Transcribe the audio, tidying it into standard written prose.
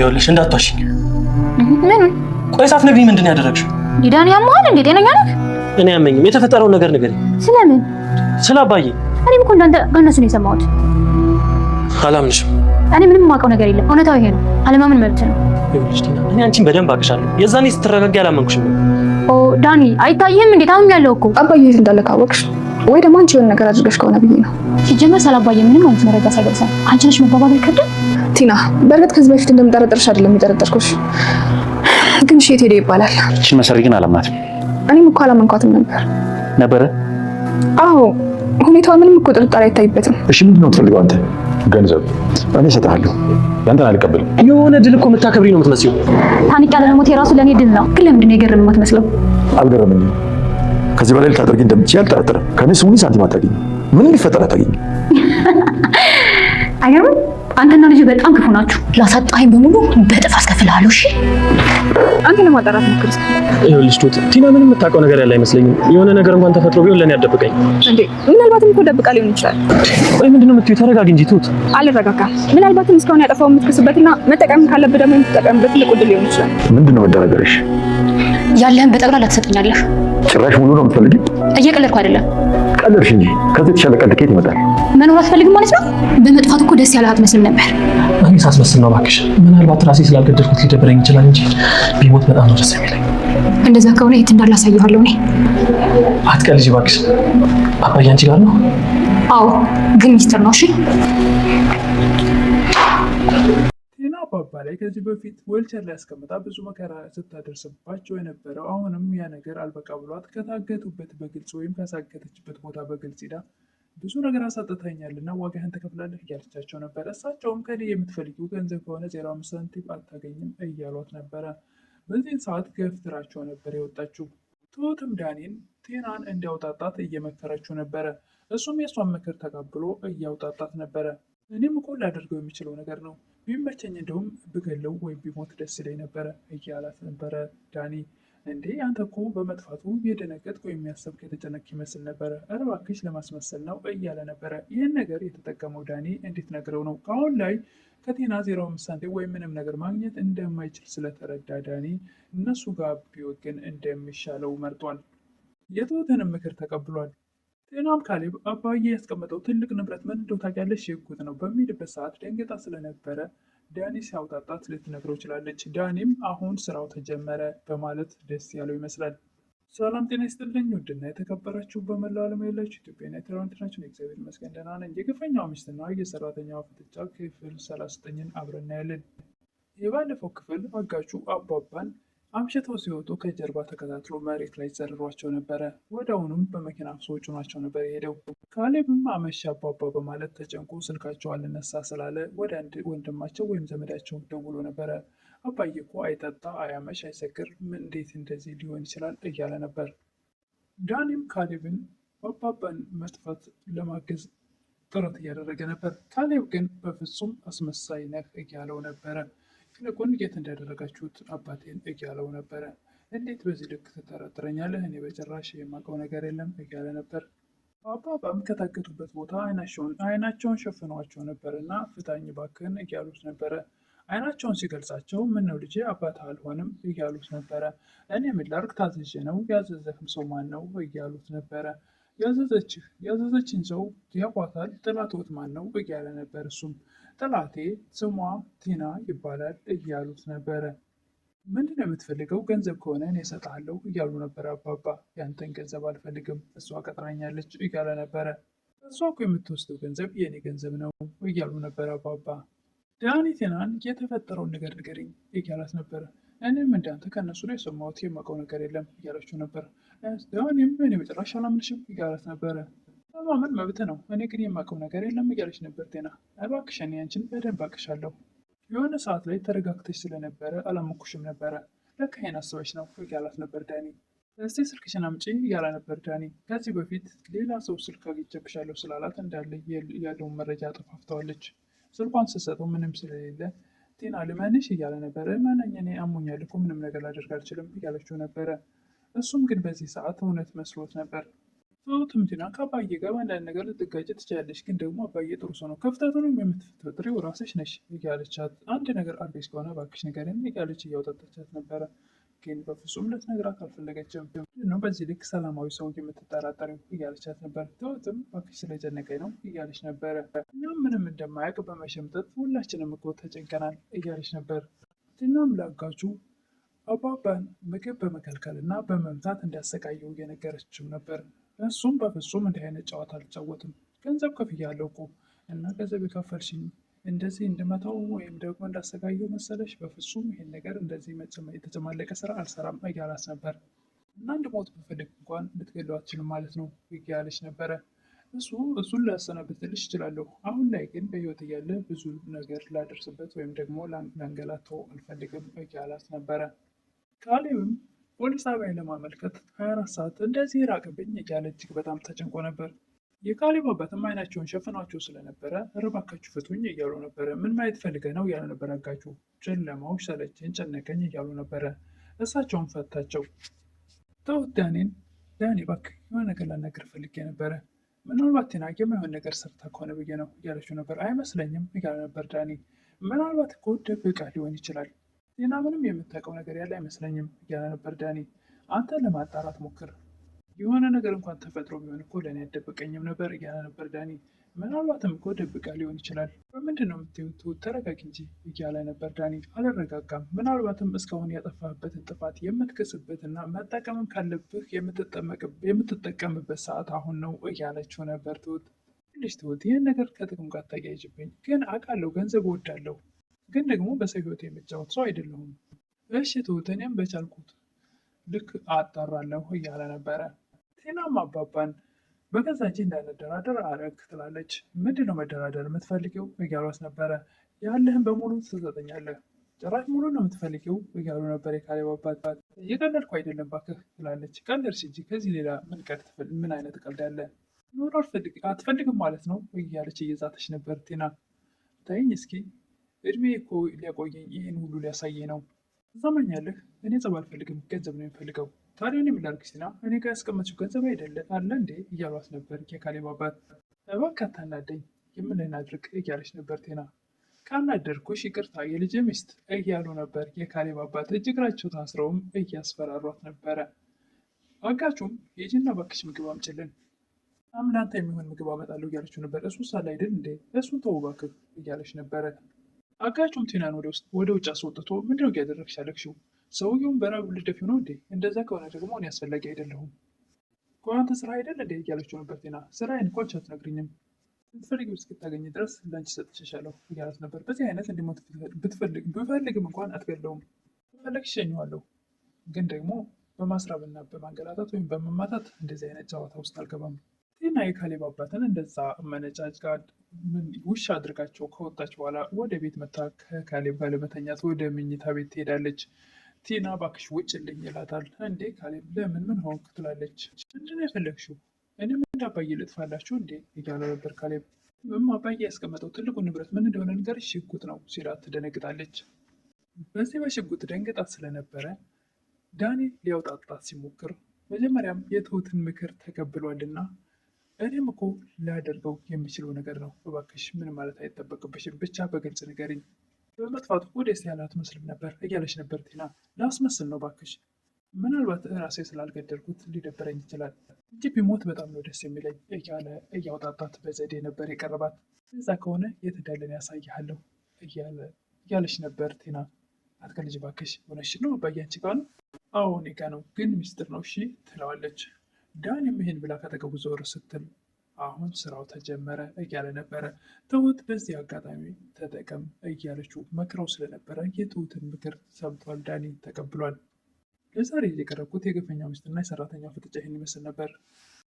ይኸውልሽ እንዳትዋሽኝ። ምን? ቆይ ሳትነግሪኝ ምንድን ነው ያደረግሽው? ዲዳን ያማል እንዴ? ጤነኛ ነህ? እኔ ያመኝም። የተፈጠረውን ነገር ንገሪኝ። ስለምን? ስለ አባዬ። እኔም እኮ እንዳንተ ከእነሱ ነው የሰማሁት። አላምንሽም። እኔ ምንም የማውቀው ነገር የለም። እውነታው ይሄ ነው። አለማመን መብት ነው። ይኸውልሽ ቲና፣ እኔ አንቺን በደንብ አውቅሻለሁ። የዛኔ ስትረጋጊ አላመንኩሽም ነበር። ኦ ዳኒ፣ አይታየህም እንዴ? ታምኛለሁ እኮ። አባዬ የት እንዳለ ካወቅሽ ወይ ደግሞ አንቺ የሆነ ነገር አድርገሽ ከሆነ ብዬ ነው። ሲጀመር ሳላባዬ ምንም አይነት መረጃ ሳይደርሰን አንቺ ነሽ መባባል አይከብድም? ቲና፣ በእርግጥ ከዚህ በፊት እንደምጠረጥርሽ አይደለም የጠረጠርኩሽ፣ ግን እሺ የት ሄደ ይባላል። እቺን መሰሪ ግን አላምናትም። እኔም እኮ አላመንኳትም ነበረ። አዎ ሁኔታዋ ምንም እኮ ጥርጣሬ አይታይበትም። እሺ ምንድን ነው የምትፈልገው አንተ? ገንዘብ እኔ እሰጥሃለሁ፣ ያንተን አልቀበልም። የሆነ ድል እኮ የምታከብሪ ነው የምትመስለው። ታንቅ ያለ ሞት የራሱ ለእኔ ድል ነው። ግን ለምንድን ነው የገረመኝ የምትመስለው? አልገረመኝም። ከዚህ በላይ ልታደርጊ እንደምትችል አልጠረጥርም። ከኔ ስሙኒ ሳንቲም አታገኝ፣ ምንም ሊፈጠር አታገኝ። አይገርምም? አንተና ልጅ በጣም ክፉ ናችሁ። ላሳጣኝ በሙሉ በጥፍ አስከፍልሃለሁ። እሺ አንተ ለማጣራት ሞክር እስኪ። ይኸውልሽ ቱት፣ ቲና ምንም የምታውቀው ነገር ያለ አይመስለኝም። የሆነ ነገር እንኳን ተፈጥሮ ቢሆን ለኔ አደብቀኝ እንዴ? ምናልባትም እኮ ደብቃ ሊሆን ይችላል። ቆይ ምንድነው የምትይው? ተረጋጊ እንጂ ቱት። አልረጋጋም። ምናልባትም እስካሁን ያጠፋው የምትከስበትና መጠቀም ካለብህ ደግሞ የምትጠቀምበት ትልቅ ዕድል ሊሆን ይችላል። ምንድነው መደረገርሽ? ያለህን በጠቅላላ ትሰጠኛለህ። ጭራሽ ሙሉ ነው የምትፈልጊው? እየቀለድኩ አይደለም። ቀለድሽ እንጂ ከዚህ የተሻለ ቀልድ ከየት ይመጣል? መኖር አትፈልግም ማለት ነው? በመጥፋት እኮ ደስ ያለህ አትመስልም ነበር። እኔ ሳስመስል ነው እባክሽ። ምናልባት ራሴ ስላልገደልኩት ሊደብረኝ ይችላል እንጂ ቢሞት በጣም ነው ደስ የሚለኝ። እንደዛ ከሆነ የት እንዳለ አሳይሃለሁ። እኔ አትቀልጂ እባክሽ። አባዬ አንቺ ጋር ነው? አዎ፣ ግን ሚስጥር ነው። እሺ ቲና አባባ ላይ ከዚህ በፊት ዌልቸር ላይ አስቀምጣ ብዙ መከራ ስታደርስባቸው የነበረው አሁንም ያ ነገር አልበቃ ብሏት ከታገቱበት በግልጽ ወይም ካሳገተችበት ቦታ በግልጽ ሄዳ ብዙ ነገር አሳጥተኛልና ዋጋህን ትከፍላለህ እያለቻቸው ነበር። እሳቸውም ከኔ የምትፈልጊው ገንዘብ ከሆነ 0.5 ሳንቲም አታገኝም እያሏት ነበረ። በዚህን ሰዓት ገፍትራቸው ነበር የወጣችው። ትሁትም ዳኒን ቲናን እንዲያውጣጣት እየመከረችው ነበረ። እሱም የእሷን ምክር ተቀብሎ እያውጣጣት ነበረ። እኔም እኮ ላደርገው የሚችለው ነገር ነው፣ ቢመቸኝ እንደውም ብገለው ወይም ቢሞት ደስ ይለኝ ነበረ እያላት ነበረ ዳኒ። እንዴ አንተ እኮ በመጥፋቱ የደነገጥክ ወይም ያሰብክ የተጨነቅ ይመስል ነበረ፣ ኧረ እባክሽ ለማስመሰል ነው እያለ ነበረ። ይህን ነገር የተጠቀመው ዳኒ እንዴት ነግረው ነው? ከአሁን ላይ ከቲና 0.5 ሳንቲም ወይም ምንም ነገር ማግኘት እንደማይችል ስለተረዳ ዳኒ እነሱ ጋር ቢወግን እንደሚሻለው መርጧል። የትሁትንም ምክር ተቀብሏል። ጤናም ካሌብ አባዬ ያስቀመጠው ትልቅ ንብረት ምን እንደው ታውቂያለሽ ሽጉጥ ነው በሚልበት ሰዓት ደንገጣ ስለነበረ ዳኒ ሲያውጣጣት ልትነግረው ችላለች። ዳኒም አሁን ስራው ተጀመረ በማለት ደስ ያለው ይመስላል። ሰላም ጤና ይስጥልኝ ውድና የተከበራችሁ በመላው ዓለም ያላችሁ ኢትዮጵያና ኤርትራውያን ናችሁ። እግዚአብሔር ይመስገን ደህና ነኝ። የግፈኛው ሚስትና የሰራተኛዋ ፍጥጫ ክፍል 39ን አብረን እናያለን። የባለፈው ክፍል አጋቹ አባባን አምሽተው ሲወጡ ከጀርባ ተከታትሎ መሬት ላይ ዘርሯቸው ነበረ። ወዲያውኑም በመኪና አፍሶ ጭኗቸው ነበር የሄደው። ካሌብም አመሻ አባባ በማለት ተጨንቆ ስልካቸው አልነሳ ስላለ ወደ አንድ ወንድማቸው ወይም ዘመዳቸው ደውሎ ነበረ። አባዬ እኮ አይጠጣ፣ አያመሽ፣ አይሰክር፣ እንዴት እንደዚህ ሊሆን ይችላል እያለ ነበር። ዳኒም ካሌብን አባባን መጥፋት ለማገዝ ጥረት እያደረገ ነበር። ካሌብ ግን በፍጹም አስመሳይ ነህ እያለው ነበረ። ይልቁን የት እንዳደረጋችሁት አባቴን እያለው ነበረ። እንዴት በዚህ ልክ ትጠረጥረኛለህ? እኔ በጭራሽ የማውቀው ነገር የለም እያለ ነበር። አባባም ከታገቱበት ቦታ አይናቸውን ሸፍኗቸው ነበር እና ፍታኝ ባክህን እያሉት ነበረ። አይናቸውን ሲገልጻቸው ምነው ልጄ አባት አልሆንም እያሉት ነበረ። እኔ ምን ላድርግ ታዝዤ ነው፣ ያዘዘህም ሰው ማን ነው እያሉት ነበረ። ያዘዘችን ሰው ያቋታል፣ ጥላቶት ማን ነው እያለ ነበር። እሱም ጥላቴ ስሟ ቲና ይባላል እያሉት ነበረ። ምንድነው የምትፈልገው? ገንዘብ ከሆነ እኔ እሰጥሃለሁ እያሉ ነበረ አባባ። ያንተን ገንዘብ አልፈልግም፣ እሷ ቀጥራኛለች እያለ ነበረ። እሷ እኮ የምትወስደው ገንዘብ የእኔ ገንዘብ ነው እያሉ ነበረ አባባ። ዳኒ ቲናን የተፈጠረውን ነገር ንገሪኝ እያላት ነበረ። እኔም እንዳንተ ከእነሱ ላይ የሰማሁት የማውቀው ነገር የለም እያለችው ነበር። ዳኒም እኔ በጭራሽ አላምንሽም እያላት ነበረ። ማመን መብት ነው፣ እኔ ግን የማውቀው ነገር የለም እያለች ነበር ቲና። እባክሽ እኔ አንቺን በደንብ አውቅሻለሁ። የሆነ ሰዓት ላይ ተረጋግተሽ ስለነበረ አላመንኩሽም ነበረ፣ ለካ ይሄን አስበሽ ነው እያላት ነበር ዳኒ። እስቲ ስልክሽን አምጪ እያለ ነበር ዳኒ። ከዚህ በፊት ሌላ ሰው ስልክ አግኝቼብሻለሁ ስላላት እንዳለ ያለውን መረጃ ጠፋፍተዋለች። ስልኳን ስትሰጠው ምንም ስለሌለ ቲና ልመንሽ እያለ ነበረ። እመነኝ እኔ አሞኛል እኮ ምንም ነገር ላደርግ አልችልም እያለችው ነበረ። እሱም ግን በዚህ ሰዓት እውነት መስሎት ነበር። ትሁትም ቲና ከአባዬ ጋር አንዳንድ ነገር ልትጋጭ ትችላለች፣ ግን ደግሞ አባዬ ጥሩ ሰው ነው፣ ክፍተቱንም የምትፈጥሪው ራስሽ ነሽ እያለቻት አንድ ነገር አዲስ ከሆነ እባክሽ ንገሪኝ እያለች እያወጣጠቻት ነበረ። ግን በፍጹም ልትነግራት አልፈለገችም። ነው በዚህ ልክ ሰላማዊ ሰው የምትጠራጠሪው እያለቻት ነበር። ትሁትም እባክሽ ስለጨነቀኝ ነው እያለች ነበረ። እኛም ምንም እንደማያውቅ በመሸምጠት ሁላችንም እኮ ተጨንቀናል እያለች ነበር። ቲናም ላጋቹ አባባን ምግብ በመከልከል እና በመምታት እንዲያሰቃየው እየነገረችው ነበር። እሱም በፍጹም እንዲህ አይነት ጨዋታ አልጫወትም፣ ገንዘብ ከፍያለሁ እኮ እና ገንዘብ የከፈልሽኝ እንደዚህ እንድመታው ወይም ደግሞ እንዳሰቃየው መሰለሽ? በፍጹም ይሄን ነገር እንደዚህ የተጨማለቀ ስራ አልሰራም እያላት ነበር። እና እንድሞት ብፈልግ እንኳን ልትገለው አትችልም ማለት ነው እያለች ነበረ። እሱን ላሰናብትልሽ እችላለሁ፣ አሁን ላይ ግን በህይወት እያለ ብዙ ነገር ላደርስበት ወይም ደግሞ ላንገላተው አልፈልግም እያላት ነበረ። ካሌብም ፖሊስ ጣቢያ ለማመልከት 24 ሰዓት እንደዚህ ራቅብኝ እያለ እጅግ በጣም ተጨንቆ ነበር። የካሌብ አባትም አይናቸውን ሸፍኗቸው ስለነበረ እባካችሁ ፍቱኝ እያሉ ነበረ። ምን ማየት ፈልገ ነው እያለ ነበር አጋቹ። ጨለማው ሰለቸኝ ጨነቀኝ እያሉ ነበረ። እሳቸውን ፈታቸው። ተውት ዳኒ እባክህ የሆነ ነገር ላናግር ፈልጌ ነበረ፣ ምናልባት ቲና የማይሆን ነገር ሰርታ ከሆነ ብዬ ነው እያለችው ነበር። አይመስለኝም እያለ ነበር ዳኒ። ምናልባት እኮ ደብቃ ሊሆን ይችላል፣ ቲና ምንም የምታውቀው ነገር ያለ አይመስለኝም እያለ ነበር ዳኒ። አንተ ለማጣራት ሞክር፣ የሆነ ነገር እንኳን ተፈጥሮ ቢሆን እኮ ለእኔ ያደበቀኝም ነበር እያለ ነበር ዳኒ። ምናልባትም እኮ ደብቃ ሊሆን ይችላል። በምንድን ነው የምትይው? ተረጋጊ እንጂ እያለ ነበር ዳኒ። አልረጋጋም። ምናልባትም እስካሁን ያጠፋበትን ጥፋት የምትክስበትና መጠቀምም ካለብህ የምትጠቀምበት ሰዓት አሁን ነው እያለችው ነበር ትሁት። ትንሽ ትሁት ይህን ነገር ከጥቅም ጋር ታያይዥብኝ፣ ግን አውቃለሁ ገንዘብ እወዳለሁ፣ ግን ደግሞ በሰው ህይወት የምጫወት ሰው አይደለሁም። እሺ ትሁት እኔም በቻልኩት ልክ አጣራለሁ እያለ ነበረ። ቲናም አባባን በገዛ እጄ እንዳንደራደር አረግ ትላለች። ምንድነው መደራደር የምትፈልጊው እያሏት ነበረ። ያለህን በሙሉ ትሰጠኛለህ፣ ጭራሽ ሙሉ ነው የምትፈልጊው እያሉ ነበር የካሌብ አባት። እየቀለድኩ አይደለም እባክህ ትላለች። ቀለድሽ እንጂ ከዚህ ሌላ ምን አይነት ቀልድ አለ? ኖሮ አትፈልግም ማለት ነው እያለች እየዛተች ነበር ቲና። ታይኝ እስኪ እድሜ እኮ ሊያቆየኝ ይህን ሁሉ ሊያሳየኝ ነው። ትሰማኛለህ? እኔ ጸብ አልፈልግም፣ ገንዘብ ነው የሚፈልገው። ታዲያ እኔ ምን ላድርግ ቲና? እኔ ጋር ያስቀመጥሽው ገንዘብ አይደለ አለ እንዴ እያሏት ነበር የካሌብ አባት። እባክህ አታናደኝ፣ የምልህን አድርግ እያለች ነበር ቲና። ካናደድኩሽ ይቅርታ የልጅ ሚስት እያሉ ነበር የካሌብ አባት። እጅግራቸው ታስረውም እያስፈራሯት ነበረ። አጋቹም ሂጂና እባክሽ ምግብ አምጪልን፣ ለአንተ የሚሆን ምግብ አመጣለሁ እያለችው ነበር። እሱ ሳለ አይደል እንዴ? እሱን ተው እባክህ እያለች ነበረ። አጋቹም ቲናን ወደ ውጭ አስወጥቶ ምንድነው እያደረግሽ ያለሽው? ሰውየውን በራብ ልደፊው ነው እንዴ? እንደዛ ከሆነ ደግሞ እኔ አስፈላጊ አይደለሁም። ከአንተ ስራ አይደል እንዴ እያለችው ነበር ቲና። ስራዬን እንኳን አትነግሪኝም፣ ብትፈልጊው እስክታገኝ ድረስ ለአንቺ ሰጥቼሻለሁ እያላት ነበር። በዚህ አይነት እንዲሞት ብፈልግም እንኳን አትገለውም፣ ብፈልግ እሸኘዋለሁ፣ ግን ደግሞ በማስራብና በማንገላታት ወይም በመማታት እንደዚህ አይነት ጨዋታ ውስጥ አልገባም። ቲና የካሌብ አባትን እንደዛ መነጫጭቃ ውሻ አድርጋቸው ከወጣች በኋላ ወደ ቤት መታ ከካሌብ ጋር ለመተኛት ወደ መኝታ ቤት ትሄዳለች። ቲና እባክሽ ውጭልኝ ይላታል። እንዴ ካሌብ ለምን ምን ሆንክ ትላለች። ምንድን ነው የፈለግሽው? እኔም እንደ አባዬ ልጥፋላችሁ እንዴ እያለ ነበር ካሌብ። አባዬ ያስቀመጠው ትልቁ ንብረት ምን እንደሆነ ንገርሽ? ሽጉጥ ነው ሲላት ትደነግጣለች። በዚህ በሽጉጥ ደንግጣት ስለነበረ ዳኒ ሊያውጣጣት ሲሞክር መጀመሪያም የትሁትን ምክር ተቀብሏልና እኔም እኮ ላደርገው የሚችለው ነገር ነው፣ እባክሽ ምን ማለት አይጠበቅብሽም፣ ብቻ በግልጽ ንገሪኝ። በመጥፋቱ እኮ ደስ ያላት መስልም ነበር እያለች ነበር ቲና። ላስመስል ነው እባክሽ፣ ምናልባት ራሴ ስላልገደልኩት ሊደበረኝ ይችላል እንጂ ቢሞት በጣም ነው ደስ የሚለኝ እያለ እያወጣጣት በዘዴ ነበር የቀረባት። እዛ ከሆነ የት እንዳለን ያሳይሃለሁ እያለች ነበር ቲና። አትቀልጂ እባክሽ፣ ሆነሽ ነው አባዬ አንቺ ጋር ነው? አዎ እኔ ጋ ነው፣ ግን ሚስጥር ነው እሺ ትለዋለች። ዳኒም ይህን ብላ ከተገቡ ዞር ስትል አሁን ስራው ተጀመረ እያለ ነበረ። ትሁት በዚህ አጋጣሚ ተጠቀም እያለችው መክረው ስለነበረ የትሁትን ምክር ሰምቷል። ዳኒ ተቀብሏል። ለዛሬ የቀረብኩት የግፈኛው ሚስትና የሰራተኛው ፍጥጫ ይህን ይመስል ነበር።